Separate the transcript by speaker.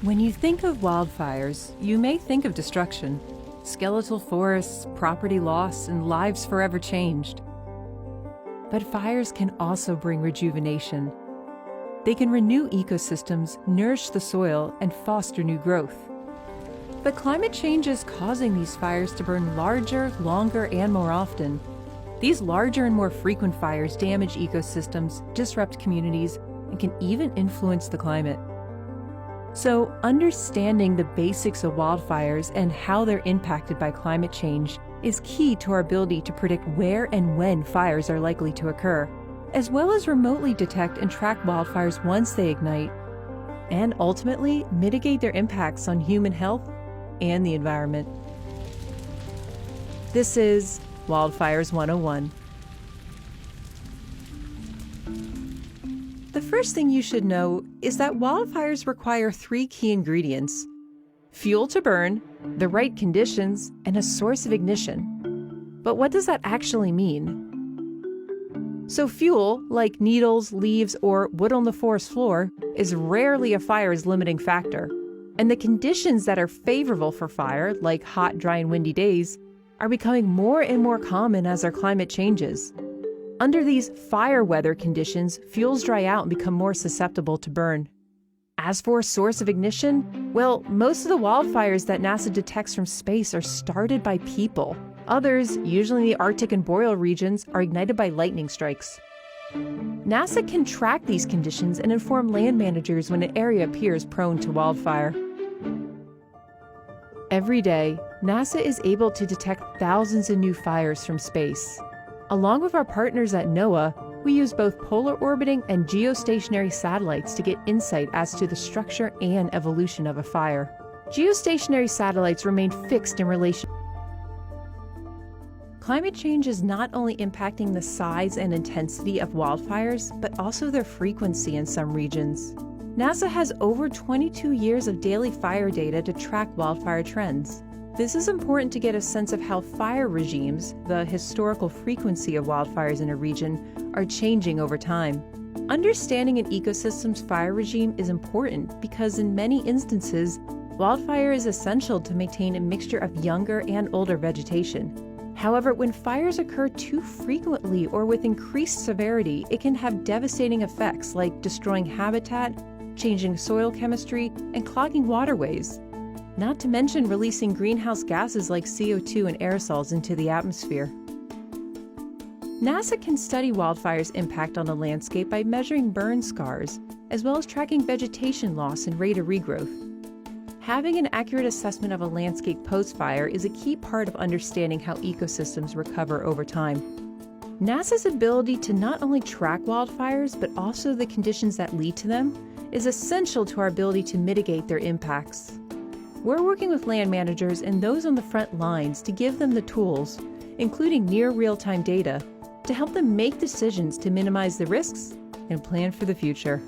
Speaker 1: When you think of wildfires, you may think of destruction, skeletal forests, property loss, and lives forever changed. But fires can also bring rejuvenation. They can renew ecosystems, nourish the soil, and foster new growth. But climate change is causing these fires to burn larger, longer, and more often. These larger and more frequent fires damage ecosystems, disrupt communities, and can even influence the climate. So, understanding the basics of wildfires and how they're impacted by climate change is key to our ability to predict where and when fires are likely to occur, as well as remotely detect and track wildfires once they ignite, and ultimately mitigate their impacts on human health and the environment. This is Wildfires 101. The first thing you should know is that wildfires require 3 key ingredients: fuel to burn, the right conditions, and a source of ignition. But what does that actually mean? So fuel, like needles, leaves, or wood on the forest floor, is rarely a fire's limiting factor. And the conditions that are favorable for fire, like hot, dry, and windy days, are becoming more and more common as our climate changes. Under these fire weather conditions, fuels dry out and become more susceptible to burn. As for a source of ignition, well, most of the wildfires that NASA detects from space are started by people. Others, usually in the Arctic and boreal regions, are ignited by lightning strikes. NASA can track these conditions and inform land managers when an area appears prone to wildfire. Every day, NASA is able to detect thousands of new fires from space. Along with our partners at NOAA, we use both polar orbiting and geostationary satellites to get insight as to the structure and evolution of a fire. Geostationary satellites remain fixed in relation. Climate change is not only impacting the size and intensity of wildfires, but also their frequency in some regions. NASA has over 22 years of daily fire data to track wildfire trends. This is important to get a sense of how fire regimes, the historical frequency of wildfires in a region, are changing over time. Understanding an ecosystem's fire regime is important because in many instances, wildfire is essential to maintain a mixture of younger and older vegetation. However, when fires occur too frequently or with increased severity, it can have devastating effects like destroying habitat, changing soil chemistry, and clogging waterways. Not to mention releasing greenhouse gases like CO2 and aerosols into the atmosphere. NASA can study wildfires' impact on the landscape by measuring burn scars, as well as tracking vegetation loss and rate of regrowth. Having an accurate assessment of a landscape post-fire is a key part of understanding how ecosystems recover over time. NASA's ability to not only track wildfires, but also the conditions that lead to them, is essential to our ability to mitigate their impacts. We're working with land managers and those on the front lines to give them the tools, including near real-time data, to help them make decisions to minimize the risks and plan for the future.